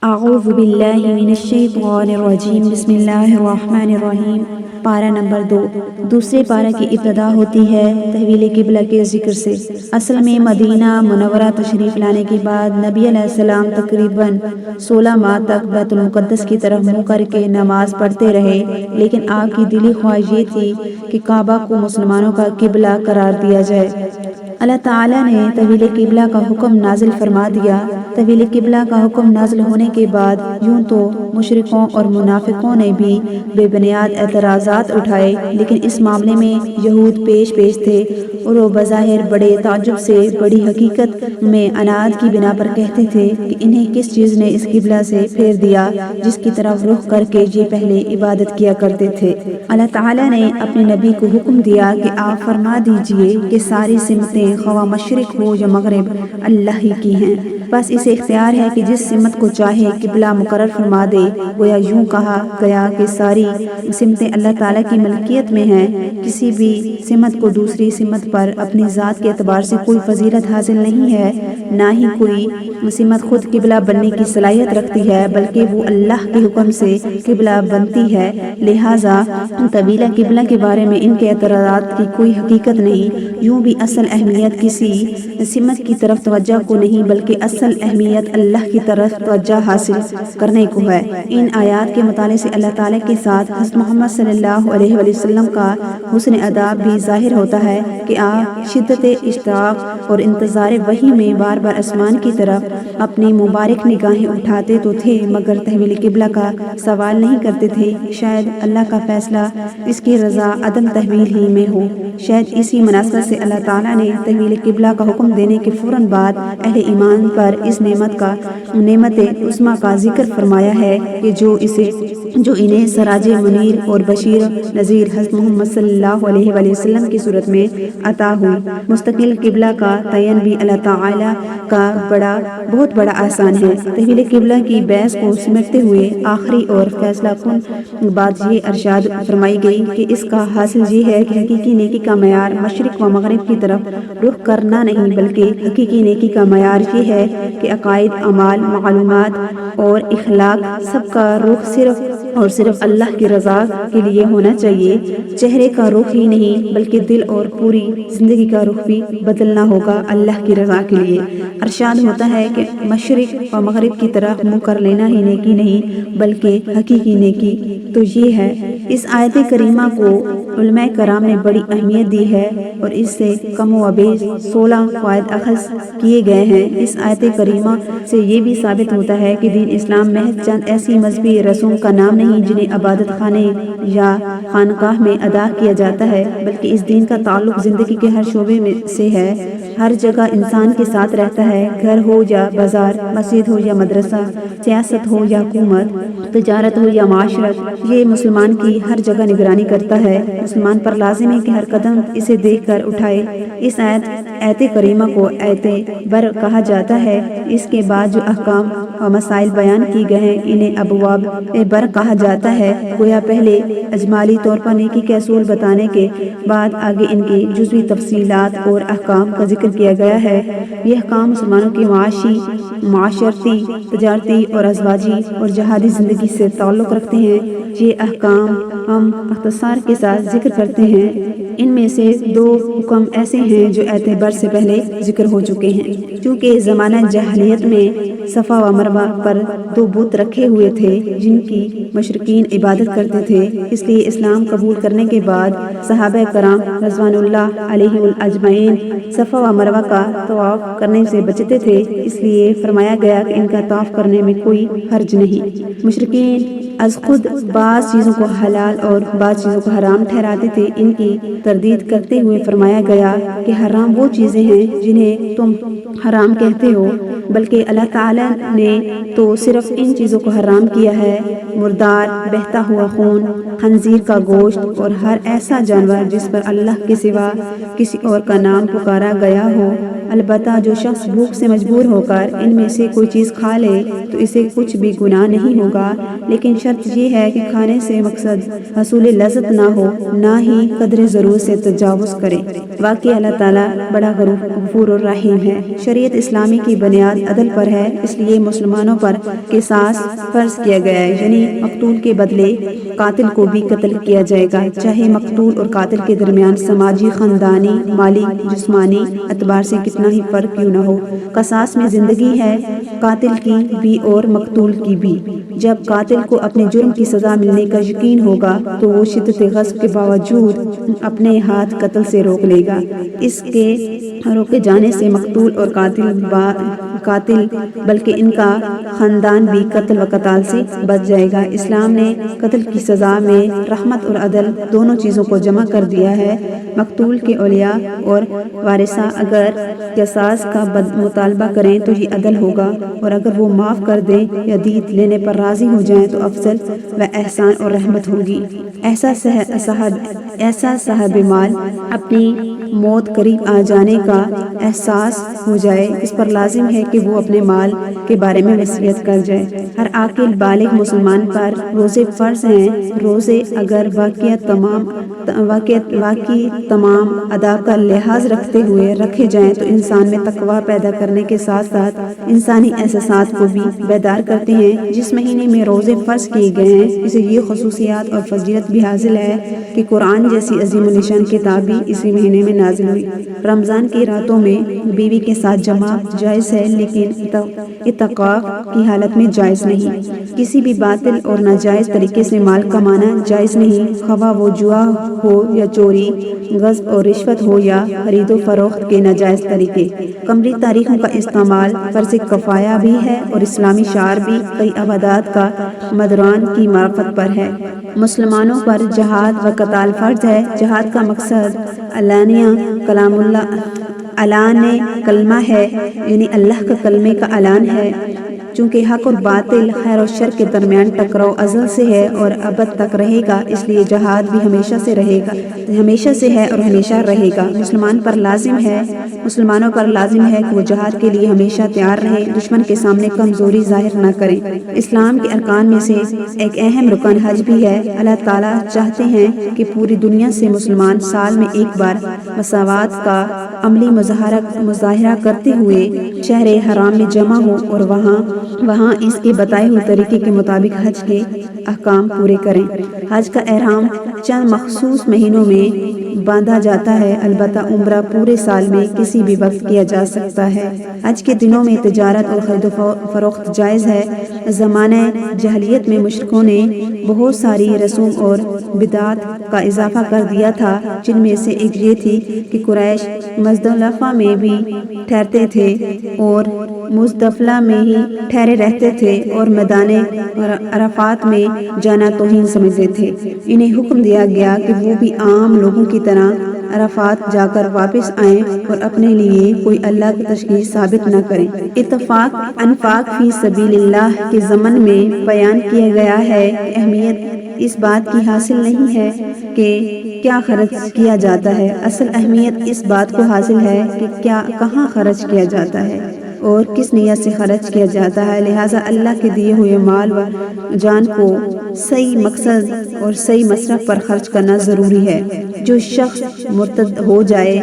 اعوذ باللہ من الشیطان الرجیم بسم اللہ الرحمن الرحیم۔ پارہ نمبر 2۔ دوسرے پارہ کی ابتدا ہوتی ہے تحویل قبلہ کے ذکر سے۔ اصل میں مدینہ منورہ تشریف لانے کے بعد نبی علیہ السلام تقریباً 16 ماہ تک بیت المقدس کی طرف منہ کر کے نماز پڑھتے رہے، لیکن آپ کی دلی خواہش یہ تھی کہ کعبہ کو مسلمانوں کا قبلہ قرار دیا جائے۔ اللہ تعالیٰ نے تحویل قبلہ کا حکم نازل فرما دیا۔ تحویل قبلہ کا حکم نازل ہونے کے بعد یوں تو مشرکوں اور منافقوں نے بھی بے بنیاد اعتراضات اٹھائے، لیکن اس معاملے میں یہود پیش تھے اور وہ بظاہر بڑے تعجب سے بڑی حقیقت میں عناد کی بنا پر کہتے تھے کہ انہیں کس چیز نے اس قبلہ سے پھیر دیا جس کی طرف رخ کر کے یہ پہلے عبادت کیا کرتے تھے۔ اللہ تعالیٰ نے اپنے نبی کو حکم دیا کہ آپ فرما دیجئے کہ ساری سمتیں خواہ مشرق ہو یا مغرب اللہ ہی کی ہیں، بس اسے اختیار ہے کہ جس سمت کو چاہے قبلہ مقرر فرما دے۔ گویا یوں کہا گیا کہ ساری سمتیں اللہ تعالیٰ کی ملکیت میں ہیں، کسی بھی سمت کو دوسری سمت پر اپنی ذات کے اعتبار سے کوئی فضیلت حاصل نہیں ہے، نہ ہی کوئی سمت خود قبلہ بننے کی صلاحیت رکھتی ہے، بلکہ وہ اللہ کے حکم سے قبلہ بنتی ہے۔ لہٰذا طویل قبلہ کے بارے میں ان کے اعتراضات کی کوئی حقیقت نہیں۔ یوں بھی اصل اہمیت کسی سمت کی طرف توجہ کو نہیں، بلکہ اصل اہمیت اللہ کی طرف توجہ حاصل کرنے کو ہے۔ ان آیات کے مطالعے سے اللہ تعالیٰ کے ساتھ حضرت محمد صلی اللہ علیہ وسلم کا حسن ادب بھی ظاہر ہوتا ہے کہ آپ شدت اشتیاق اور انتظار وحی میں بار بار آسمان کی طرف اپنی مبارک نگاہیں اٹھاتے تو تھے، مگر تحویل قبلہ کا سوال نہیں کرتے تھے۔ شاید اللہ کا فیصلہ اس کی رضا عدم تحویل ہی میں ہو۔ شاید اسی مناسبت سے اللہ تعالیٰ نے تحویل قبلہ کا حکم دینے کے فوراً بعد اہل ایمان پر اس نعمت عظمیٰ کا ذکر فرمایا ہے کہ جو انہیں سراج منیر اور بشیر نذیر حضرت محمد صلی اللہ علیہ وسلم کی صورت میں عطا ہوئی۔ مستقل قبلہ کا تعین بھی اللہ تعالیٰ کا بہت بڑا احسان ہے۔ تحویل قبلہ کی بحث کو سمیٹتے ہوئے آخری اور فیصلہ کن بات یہ ارشاد فرمائی گئی کہ اس کا حاصل یہ ہے کہ حقیقی نیکی کا معیار مشرق و مغرب کی طرف رخ کرنا نہیں، بلکہ حقیقی نیکی کا معیار یہ ہے کہ عقائد، اعمال، معلومات اور اخلاق سب کا رخ صرف اور صرف اللہ کی رضا کے لیے ہونا چاہیے۔ چہرے کا رخ ہی نہیں بلکہ دل اور پوری زندگی کا رخ بھی بدلنا ہوگا اللہ کی رضا کے لیے۔ ارشاد ہوتا ہے کہ مشرق و مغرب کی طرف منہ کر لینا ہی نیکی نہیں بلکہ حقیقی نیکی تو یہ ہے۔ اس آیت کریمہ کو علماء کرام نے بڑی اہمیت دی ہے اور اس سے کم و بیش 16 فوائد اخذ کیے گئے ہیں۔ اس آیت کریمہ سے یہ بھی ثابت ہوتا ہے کہ دین اسلام محض چند ایسی مذہبی رسوم کا نام نہیں جنہیں عبادت خانے یا خانقاہ میں ادا کیا جاتا ہے، بلکہ اس دین کا تعلق زندگی کے ہر شعبے میں سے ہے، ہر جگہ انسان کے ساتھ رہتا ہے، گھر ہو یا بازار، مسجد ہو یا مدرسہ، سیاست ہو یا حکومت، تجارت ہو یا معاشرت، یہ مسلمان کی ہر جگہ نگرانی کرتا ہے۔ مسلمان پر لازم ہے کہ ہر قدم اسے دیکھ کر اٹھائے۔ اس آیت کریمہ کو آیت بر کہا جاتا ہے۔ اس کے بعد جو احکام و مسائل بیان کی گئے ہیں انہیں ابواب بر کہا جاتا ہے۔ گویا پہلے اجمالی طور پر نیکی کے اصول بتانے کے بعد آگے ان کی جزوی تفصیلات اور احکام کا ذکر کیا گیا ہے۔ یہ احکام مسلمانوں کی معاشی، معاشرتی، تجارتی اور ازواجی اور جہادی زندگی سے تعلق رکھتے ہیں۔ یہ احکام ہم اختصار کے ساتھ ذکر کرتے ہیں۔ ان میں سے 2 حکم ایسے ہیں جو آیت بر سے پہلے ذکر ہو چکے ہیں۔ چونکہ زمانہ جاہلیت میں صفا و مروہ پر 2 بت رکھے ہوئے تھے جن کی مشرکین عبادت کرتے تھے، اس لیے اسلام قبول کرنے کے بعد صحابہ کرام رضوان اللہ علیہم اجمعین صفا و مروہ کا طواف کرنے سے بچتے تھے، اس لیے فرمایا گیا کہ ان کا طواف کرنے میں کوئی حرج نہیں۔ مشرکین از خود بعض چیزوں کو حلال اور بعض چیزوں کو حرام ٹھہراتے تھے۔ ان کی تردید کرتے ہوئے فرمایا گیا کہ حرام وہ چیزیں ہیں جنہیں تم حرام کہتے ہو، بلکہ اللہ تعالیٰ نے تو صرف ان چیزوں کو حرام کیا ہے: مردار، بہتا ہوا خون، خنزیر کا گوشت اور ہر ایسا جانور جس پر اللہ کے سوا کسی اور کا نام پکارا گیا ہو۔ البتہ جو شخص بھوک سے مجبور ہو کر ان میں سے کوئی چیز کھا لے تو اسے کچھ بھی گناہ نہیں ہوگا، لیکن شرط یہ ہے کہ کھانے سے مقصد حصول لذت نہ ہو، نہ ہی قدر ضرورت سے تجاوز کرے۔ واقعی اللہ تعالیٰ بڑا غفور الرحیم ہے۔ شریعت اسلامی کی بنیاد عدل پر ہے، اس لیے مسلمانوں پر قصاص فرض کیا گیا ہے، یعنی مقتول کے بدلے قاتل کو بھی قتل کیا جائے گا، چاہے مقتول اور قاتل کے درمیان سماجی، خاندانی، مالی، جسمانی اعتبار سے کتنا ہی فرق کیوں نہ ہو۔ قصاص میں زندگی ہے، قاتل کی بھی اور مقتول کی بھی۔ جب قاتل کو اپنے جرم کی سزا ملنے کا یقین ہوگا تو وہ شدت غضب کے باوجود اپنے ہاتھ قتل سے روک لے گا۔ اس کے روکے جانے سے مقتول اور قاتل بلکہ ان کا خاندان بھی قتل و قتال سے بچ جائے گا۔ اسلام نے قتل کی سزا میں رحمت اور عدل دونوں چیزوں کو جمع کر دیا ہے۔ مقتول کے اولیاء اور وارثہ اگر قصاص کا مطالبہ کریں تو یہ عدل ہوگا، اور اگر وہ معاف کر دیں یا دیت لینے پر راضی ہو جائیں تو افضل و احسان اور رحمت ہوگی۔ ایسا صاحب مال اپنی موت قریب آ جانے کا احساس ہو جائے، اس پر لازم ہے کہ وہ اپنے مال کے بارے میں وصیت کر جائے۔ ہر عاقل بالغ مسلمان پر روزے فرض ہیں۔ روزے اگر واقعی تمام ادا کا لحاظ رکھتے ہوئے رکھے جائیں تو انسان میں تقویٰ پیدا کرنے کے ساتھ ساتھ انسانی احساسات کو بھی بیدار کرتے ہیں۔ جس مہینے میں روزے فرض کیے گئے ہیں اسے یہ خصوصیات اور فضیلت بھی حاصل ہے کہ قرآن جیسی عظیم الشان کتاب بھی اسی مہینے میں نازل ہوئی۔ رمضان کی راتوں میں بیوی کے ساتھ جمع جائز ہے، لیکن اتقاء کی حالت میں جائز نہیں۔ کسی بھی باطل اور ناجائز طریقے سے مال کمانا جائز نہیں، خواہ وہ جوا ہو یا چوری، غصب اور رشوت ہو یا خرید و فروخت کے ناجائز طریقے۔ قمری تاریخوں کا استعمال فرض کفایہ بھی ہے اور اسلامی شعار بھی کئی عبادات کا مداران کی معرفت پر ہے۔ مسلمانوں پر جہاد و قتال فرض ہے۔ جہاد کا مقصد اعلان کلمہ ہے، یعنی اللہ کا کلمے کا اعلان ہے۔ چونکہ حق اور باطل، خیر و شر کے درمیان ٹکراؤ ازل سے ہے اور ابد تک رہے گا، اس لیے جہاد بھی ہمیشہ سے ہے اور ہمیشہ رہے گا۔ مسلمانوں پر لازم ہے کہ وہ جہاد کے لیے ہمیشہ تیار رہیں، دشمن کے سامنے کمزوری ظاہر نہ کریں۔ اسلام کے ارکان میں سے ایک اہم رکن حج بھی ہے۔ اللہ تعالیٰ چاہتے ہیں کہ پوری دنیا سے مسلمان سال میں ایک بار مساوات کا عملی مظاہرہ کرتے ہوئے شہر حرام میں جمع ہو اور وہاں اس کے بتائے ہوئے طریقے کے مطابق حج کے احکام پورے کریں۔ حج کا احرام چند مخصوص مہینوں میں باندھا جاتا ہے، البتہ عمرہ پورے سال میں کسی بھی وقت کیا جا سکتا ہے۔ حج کے دنوں میں تجارت اور خرید و فروخت جائز ہے۔ زمانہ جاہلیت میں مشرکوں نے بہت ساری رسوم اور بدعات کا اضافہ کر دیا تھا، جن میں سے ایک یہ تھی کہ قریش مزدلفہ میں بھی ٹھہرتے تھے اور مزدلفہ میں ہی ٹھہرے رہتے تھے اور میدان عرفات میں جانا توہین سمجھتے تھے۔ انہیں حکم دیا گیا کہ وہ بھی عام لوگوں کی طرح عرفات جا کر واپس آئیں اور اپنے لیے کوئی اللہ کی تشریح ثابت نہ کریں۔ انفاق فی سبیل اللہ کے ضمن میں بیان کیا گیا ہے کہ اہمیت اس بات کی حاصل نہیں ہے کہ کیا خرچ کیا جاتا ہے، اصل اہمیت اس بات کو حاصل ہے کہ کہاں خرچ کیا جاتا ہے اور کس نیت سے خرچ کیا جاتا ہے۔ لہٰذا اللہ کے دیے ہوئے مال و جان کو صحیح مقصد اور صحیح مصرف پر خرچ کرنا ضروری ہے۔ جو شخص مرتد ہو جائے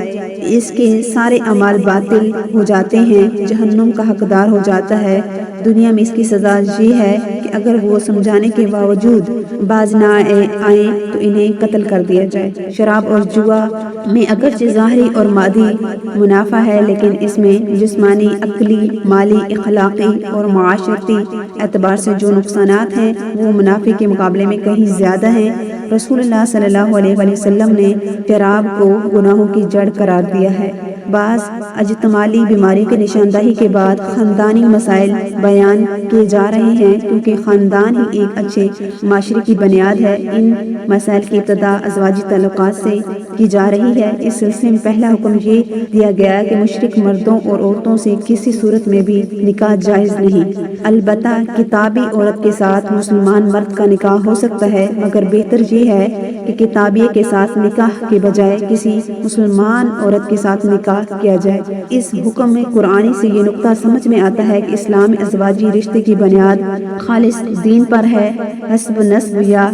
اس کے سارے اعمال باطل ہو جاتے ہیں، جہنم کا حقدار ہو جاتا ہے۔ دنیا میں اس کی سزا یہ ہے کہ اگر وہ سمجھانے کے باوجود باز نہ آئیں تو انہیں قتل کر دیا جائے۔ شراب اور جوا میں اگرچہ ظاہری اور مادی منافع ہے، لیکن اس میں جسمانی، عقلی، مالی، اخلاقی اور معاشرتی اعتبار سے جو نقصانات ہیں وہ منافع کے مقابلے میں کہیں زیادہ ہیں۔ رسول اللہ صلی اللہ علیہ وسلم نے شراب کو گناہوں کی جڑ قرار دیا ہے۔ بعض اجتماعی بیماریوں کی نشاندہی کے بعد خاندانی مسائل بیان کیے جا رہے ہیں، کیونکہ خاندان ہی ایک اچھے معاشرے کی بنیاد ہے۔ ان مسائل کی ابتدا ازواجی تعلقات سے کی جا رہی ہے۔ اس سلسلے میں پہلا حکم یہ دیا گیا کہ مشرک مردوں اور عورتوں سے کسی صورت میں بھی نکاح جائز نہیں۔ البتہ کتابی عورت کے ساتھ مسلمان مرد کا نکاح ہو سکتا ہے، مگر بہتر یہ ہے کہ کتابیہ کے ساتھ نکاح کے بجائے کسی مسلمان عورت کے ساتھ نکاح کیا جائے۔ اس حکم میں قرآن سے یہ نقطہ سمجھ میں آتا ہے کہ اسلام میں ازواجی رشتے کی بنیاد خالص دین پر ہے، حسب نسب یا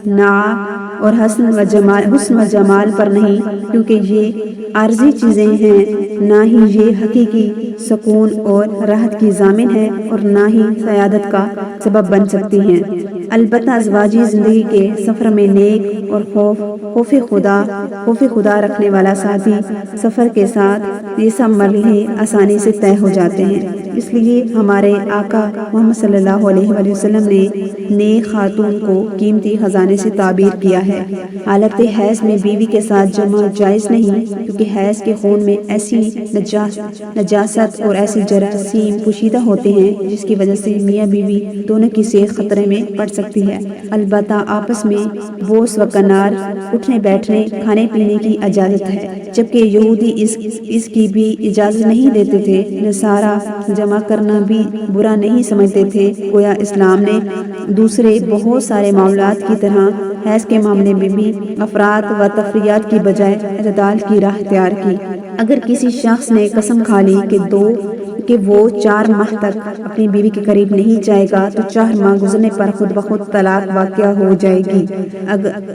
نعت اور حسن و جمال پر نہیں، کیونکہ یہ عارضی چیزیں ہیں، نہ ہی یہ حقیقی سکون اور راحت کی ضامن ہے اور نہ ہی سعادت کا سبب بن سکتی ہیں۔ البتہ ازواجی زندگی کے سفر میں نیک اور خوف خدا رکھنے والا ساتھی سفر کے ساتھ یہ سب مرحلے آسانی سے طے ہو جاتے ہیں۔ اس لیے ہمارے آقا محمد صلی اللہ علیہ وآلہ وسلم نے نیک خاتون کو قیمتی خزانے سے تعبیر کیا ہے۔ حالت حیض میں بیوی کے ساتھ جمع جائز نہیں، کیونکہ حیض کے خون میں ایسی نجاست اور ایسی جراثیم پوشیدہ ہوتے ہیں جس کی وجہ سے میاں بیوی دونوں کی صحت خطرے میں پڑ سکتی ہے۔ البتہ آپس میں بوس و کنار، اٹھنے بیٹھنے، کھانے پینے کی اجازت ہے، جبکہ یہودی اس کی بھی اجازت نہیں دیتے تھے۔ نصارہ جمع کرنا بھی برا نہیں سمجھتے تھے۔ گویا اسلام نے دوسرے بہت سارے معاملات کی طرح حیض کے معاملے میں بھی افراط و تفریط کی بجائے اعتدال کی راہ اختیار کی۔ اگر کسی شخص نے قسم کھا لی کہ وہ 4 ماہ تک اپنی بیوی کے قریب نہیں جائے گا تو 4 ماہ گزرنے پر خود بخود طلاق واقع ہو جائے گی۔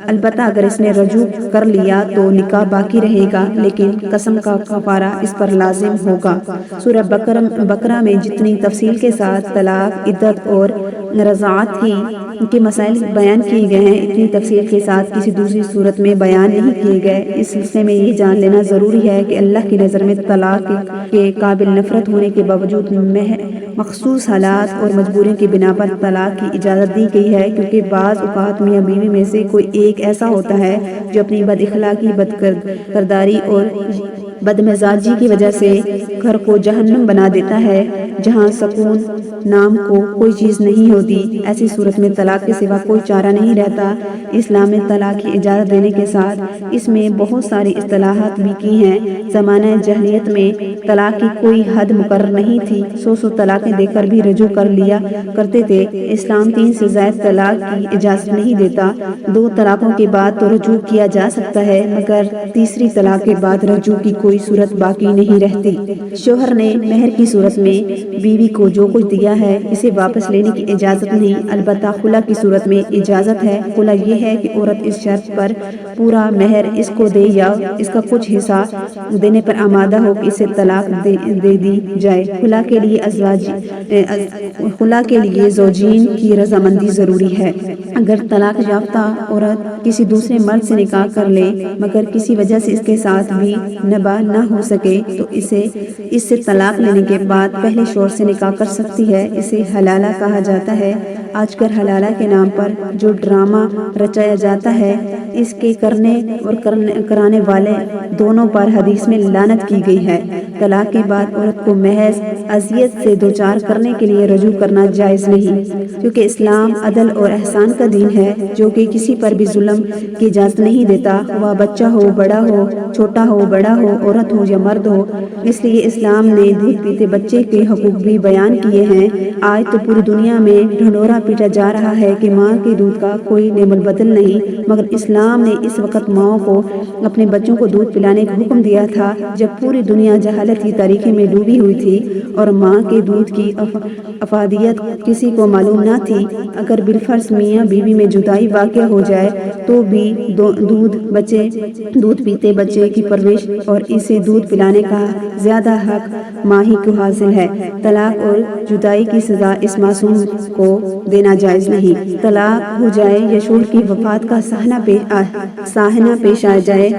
البتہ اگر اس نے رجوع کر لیا تو نکاح باقی رہے گا، لیکن قسم کا کفارہ اس پر لازم ہوگا۔ سورہ بقرہ میں جتنی تفصیل کے ساتھ طلاق، عدت اور رضاعت کے مسائل بیان کیے گئے ہیں، اتنی تفصیل کے ساتھ کسی دوسری صورت میں بیان نہیں کیے گئے۔ اس سلسلے میں یہ جان لینا ضروری ہے کہ اللہ کی نظر میں طلاق کے قابل نفرت ہونے کے باوجود مخصوص حالات اور مجبوریوں کی بنا پر طلاق کی اجازت دی گئی ہے، کیونکہ بعض اوقات میاں بیوی میں سے کوئی ایک ایسا ہوتا ہے جو اپنی بد اخلاقی، بد کرداری اور بد مزاجی کی وجہ سے گھر کو جہنم بنا دیتا ہے، جہاں سکون نام کو کوئی چیز نہیں ہوتی۔ ایسی صورت میں طلاق کے سوا کوئی چارہ نہیں رہتا۔ اسلام نے طلاق کی اجازت دینے کے ساتھ اس میں بہت ساری اصطلاحات بھی کی ہیں۔ زمانہ جاہلیت میں طلاق کی کوئی حد مقرر نہیں تھی، 100 طلاقیں دے کر بھی رجوع کر لیا کرتے تھے۔ اسلام 3 سے زائد طلاق کی اجازت نہیں دیتا۔ 2 طلاقوں کے بعد تو رجوع کیا جا سکتا ہے، مگر تیسری طلاق کے بعد رجوع کی کوئی صورت باقی نہیں رہتی۔ شوہر نے مہر کی صورت میں بیوی کو جو کچھ دیا ہے اسے واپس لینے کی اجازت نہیں، البتہ خلا کی صورت میں اجازت ہے۔ خلا یہ ہے کہ عورت اس شرط پر پورا مہر اس کو دے یا اس کا کچھ حصہ دینے پر آمادہ ہو کہ اسے طلاق دے دی جائے۔ خلا کے لیے زوجین کی رضامندی ضروری ہے۔ اگر طلاق یافتہ عورت کسی دوسرے مرد سے نکاح کر لے مگر کسی وجہ سے اس کے ساتھ بھی نباہ نہ ہو سکے تو اس سے طلاق لینے کے بعد پہلے شوہر سے نکاح کر سکتی ہے۔ اسے حلالہ کہا جاتا ہے۔ آج کل حلالہ کے نام پر جو ڈرامہ رچایا جاتا ہے، اس کے کرنے اور کرانے والے دونوں پر حدیث میں لعنت کی گئی ہے۔ طلاق کے بعد عورت کو محض اذیت سے دوچار کرنے کے لیے رجوع کرنا جائز نہیں، کیونکہ اسلام عدل اور احسان کا دین ہے جو کہ کسی پر بھی ظلم کی اجازت نہیں دیتا، وہ بچہ ہو، بڑا ہو، چھوٹا ہو، بڑا ہو، عورت ہو یا مرد ہو۔ اس لیے اسلام نے دودھ پیتے بچے کے حقوق بھی بیان کیے ہیں۔ آج تو پوری دنیا میں ڈھنڈورا پیٹا جا رہا ہے کہ ماں کے دودھ کا کوئی نعم البدل نہیں، مگر اسلام نے اس وقت ماؤں کو اپنے بچوں کو دودھ پلانے کا حکم دیا تھا جب پوری دنیا جہالت کی تاریکی میں ڈوبی ہوئی تھی اور ماں کے دودھ کی افادیت کسی کو معلوم نہ تھی۔ اگر بالفرض میاں بیوی میں جدائی واقع ہو جائے تو بھی دودھ پیتے بچے کی پرورش اور اسے دودھ پلانے کا زیادہ حق ماں ہی کو حاصل ہے۔ طلاق اور جدائی کی سزا اس معصوم کو دینا جائز نہیں۔ طلاق ہو جائے یا شوہر کی وفات کا سانحہ پیش آ جائے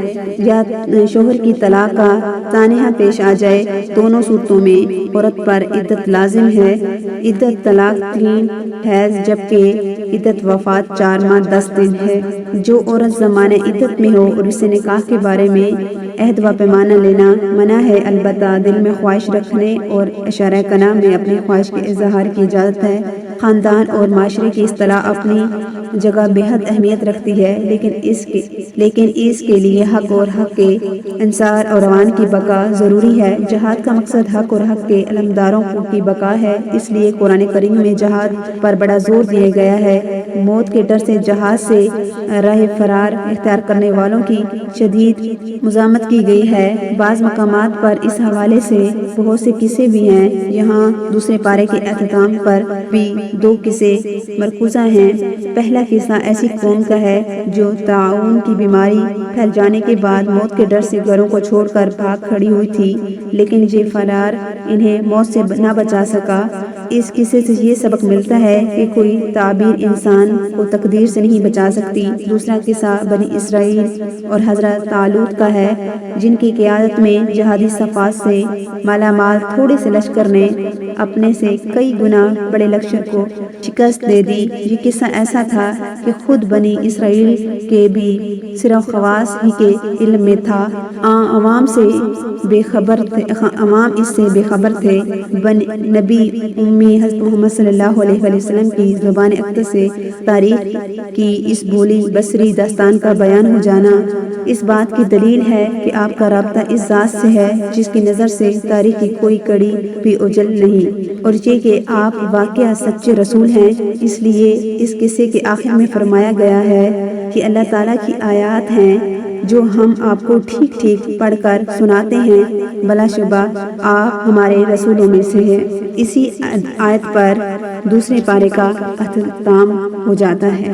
یا شوہر کی طلاق کا سانحہ پیش آ جائے، دونوں صورتوں میں عورت پر عدت لازم ہے۔ عدت طلاق 3 حیض جبکہ عدت وفات 4 ماہ 10 دن ہے۔ جو عورت زمانہ عدت میں ہو اور اسے نکاح کے بارے میں عہد و پیمانہ لینا منع ہے، البتہ دل میں خواہش رکھنے اور اشارہ کلام میں اپنی خواہش کے اظہار کی اجازت ہے۔ خاندان اور معاشرے کی اصطلاح اپنی جگہ بے حد اہمیت رکھتی ہے، لیکن اس کے لیے حق اور حق کے انصار اور روان کی بقا ضروری ہے۔ جہاد کا مقصد حق اور حق کے علمداروں کی بقا ہے، اس لیے قرآن کریم میں جہاد پر بڑا زور دیا گیا ہے۔ موت کے ڈر سے جہاز سے راہ فرار اختیار کرنے والوں کی شدید مزاحمت کی گئی ہے۔ بعض مقامات پر اس حوالے سے بہت سے قصے بھی ہیں۔ یہاں دوسرے پارے کے اختتام پر بھی 2 قصے مرکوزہ ہیں۔ پہلا قصہ ایسی قوم کا ہے جو طاعون کی بیماری پھیل جانے کے بعد موت کے ڈر سے گھروں کو چھوڑ کر بھاگ کھڑی ہوئی تھی، لیکن یہ فرار انہیں موت سے نہ بچا سکا۔ اس قصے سے یہ سبق ملتا ہے کہ کوئی تعبیر انسان کو تقدیر سے نہیں بچا سکتی۔ دوسرا قصہ بنی اسرائیل اور حضرت طالوت کا ہے، جن کی قیادت میں جہادی صفات سے مالا مال تھوڑے سے لشکر نے اپنے سے کئی گنا بڑے لشکر کو شکست دے دی۔ یہ قصہ ایسا تھا کہ خود بنی اسرائیل کے بھی صرف خواص ہی کے علم میں تھا، عوام سے بے خبر تھے، عوام اس سے بے خبر تھے۔ نبی امی حضرت محمد صلی اللہ علیہ وسلم کی زبان اقدس سے تاریخ کی اس بھولی بصری داستان کا بیان ہو جانا اس بات کی دلیل ہے کہ آپ کا رابطہ اس ذات سے ہے جس کی نظر سے تاریخ کی کوئی کڑی بھی اوجھل نہیں، اور یہ کہ آپ واقعہ سچے رسول ہیں۔ اس لیے اس قصے کے آخر میں فرمایا گیا ہے کہ اللہ تعالیٰ کی آیات ہیں جو ہم آپ کو ٹھیک ٹھیک پڑھ کر سناتے ہیں، بلا شبہ آپ ہمارے رسولوں میں سے ہیں۔ اسی آیت پر دوسرے پارے کا اختتام ہو جاتا ہے۔